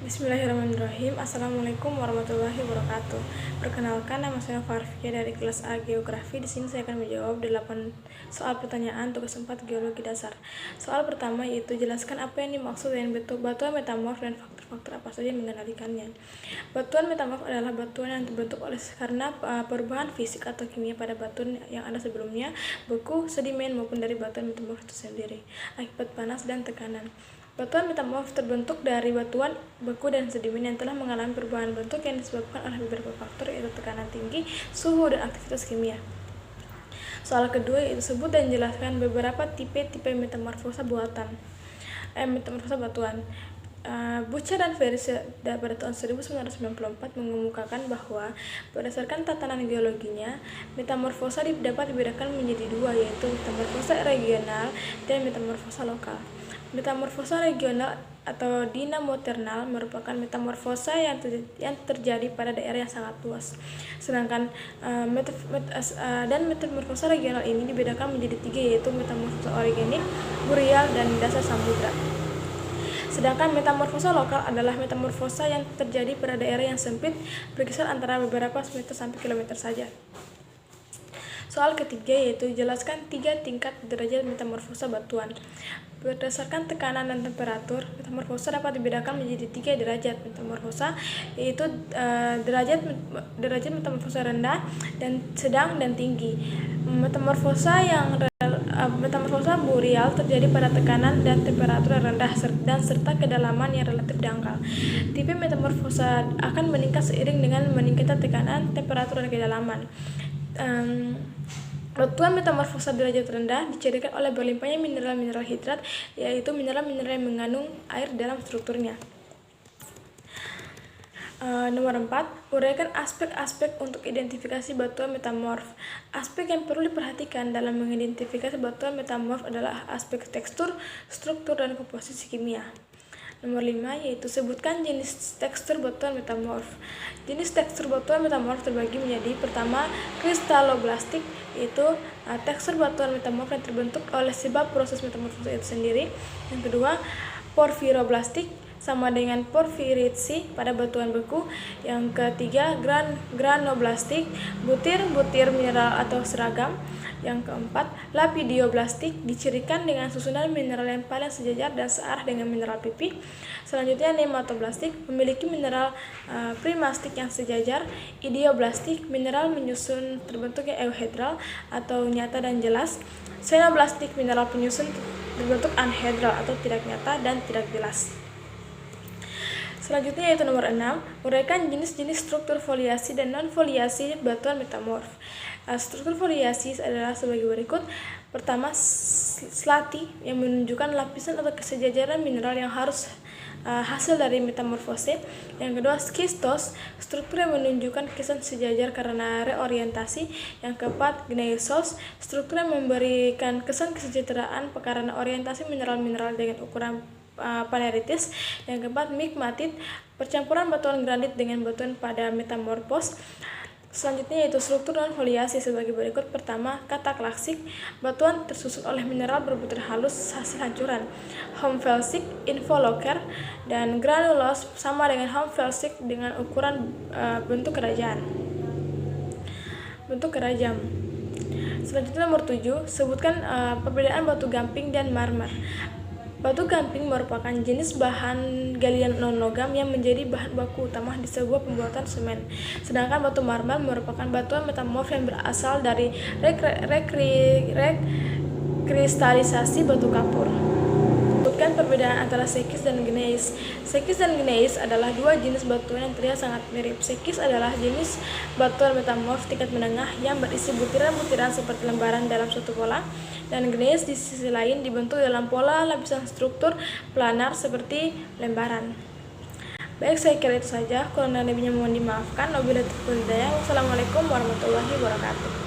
Bismillahirrahmanirrahim. Assalamualaikum warahmatullahi wabarakatuh. Perkenalkan, nama saya Farfia dari kelas A Geografi. Di sini saya akan menjawab 8 soal pertanyaan tugas 4 Geologi Dasar. Soal pertama yaitu jelaskan apa yang dimaksud dengan bentuk batuan metamorf dan faktor-faktor apa saja yang mengenalikannya. Batuan metamorf adalah batuan yang terbentuk karena perubahan fisik atau kimia pada batuan yang ada sebelumnya, beku, sedimen maupun dari batuan metamorf itu sendiri akibat panas dan tekanan. Batuan metamorf terbentuk dari batuan, beku, dan sedimen yang telah mengalami perubahan bentuk yang disebabkan oleh beberapa faktor, yaitu tekanan tinggi, suhu, dan aktivitas kimia. Soal kedua yaitu sebut dan jelaskan beberapa tipe metamorfosa batuan. Bucher dan Ferris pada tahun 1994 mengemukakan bahwa berdasarkan tatanan geologinya, metamorfosa dapat dibedakan menjadi dua, yaitu metamorfosa regional dan metamorfosa lokal. Metamorfosa regional atau dinamothermal merupakan metamorfosa yang terjadi pada daerah yang sangat luas. Sedangkan metamorfosa regional ini dibedakan menjadi tiga, yaitu metamorfosa origenik, boreal, dan dasar samudra. Sedangkan metamorfosa lokal adalah metamorfosa yang terjadi pada daerah yang sempit, berkisar antara beberapa meter sampai kilometer saja. Soal ketiga yaitu jelaskan 3 tingkat derajat metamorfosa batuan. Berdasarkan tekanan dan temperatur, metamorfosa dapat dibedakan menjadi 3 derajat metamorfosa, yaitu derajat metamorfosa rendah, dan sedang, dan tinggi. Metamorfosa boreal terjadi pada tekanan dan temperatur yang rendah dan serta kedalaman yang relatif dangkal. Tipe metamorfosa akan meningkat seiring dengan meningkatnya tekanan, temperatur, dan kedalaman. Batuan metamorfosa derajat rendah dicirikan oleh berlimpahnya mineral-mineral hidrat, yaitu mineral-mineral yang mengandung air dalam strukturnya. Nomor 4, uraikan aspek-aspek untuk identifikasi batuan metamorf. Aspek yang perlu diperhatikan dalam mengidentifikasi batuan metamorf adalah aspek tekstur, struktur, dan komposisi kimia. Nomor 5 yaitu sebutkan jenis tekstur batuan metamorf. Jenis tekstur batuan metamorf terbagi menjadi: pertama, kristaloblastik, yaitu tekstur batuan metamorf yang terbentuk oleh sebab proses metamorfosa itu sendiri. Yang kedua, porfiroblastik, sama dengan porfiritsi pada batuan beku. Yang ketiga, granoblastik, butir-butir mineral atau seragam. Yang keempat, lapidioblastik, dicirikan dengan susunan mineral yang paling sejajar dan searah dengan mineral pipi. Selanjutnya, nematoblastik, memiliki mineral primastik yang sejajar. Idioblastik, mineral menyusun terbentuknya euhedral atau nyata dan jelas. Xenoblastik, mineral penyusun berbentuk anhedral atau tidak nyata dan tidak jelas. Selanjutnya yaitu nomor 6, uraikan jenis-jenis struktur foliasi dan non-foliasi batuan metamorf. Struktur foliasi adalah sebagai berikut. Pertama, slati, yang menunjukkan lapisan atau kesejajaran mineral yang harus hasil dari metamorfose. Yang kedua, skistos, struktur yang menunjukkan kesan sejajar karena reorientasi. Yang keempat, gneisos, struktur yang memberikan kesan kesejahteraan karena orientasi mineral-mineral dengan ukuran paneritis. Yang keempat, migmatit, percampuran batuan granit dengan batuan pada metamorfos. Selanjutnya yaitu struktur non-foliasi sebagai berikut. Pertama, kataklaksik, batuan tersusun oleh mineral berbutir halus hasil hancuran. Homfelsik, involucre, dan granulos sama dengan homfelsik dengan ukuran bentuk kerajam. Selanjutnya nomor 7, sebutkan perbedaan batu gamping dan marmer. Batu gamping merupakan jenis bahan galian non-logam yang menjadi bahan baku utama di sebuah pembuatan semen. Sedangkan batu marmer merupakan batuan metamorf yang berasal dari rekristalisasi batu kapur. Sebutkan perbedaan antara sekis dan gneis. Sekis dan gneis adalah dua jenis batuan yang terlihat sangat mirip. Sekis adalah jenis batuan metamorf tingkat menengah yang berisi butiran-butiran seperti lembaran dalam suatu pola, dan gneis di sisi lain dibentuk dalam pola lapisan struktur planar seperti lembaran. Baik, saya kira itu saja. Kurang dan lebihnya mohon dimaafkan. Wabillahi taufiq wal hidayah. Wassalamualaikum warahmatullahi wabarakatuh.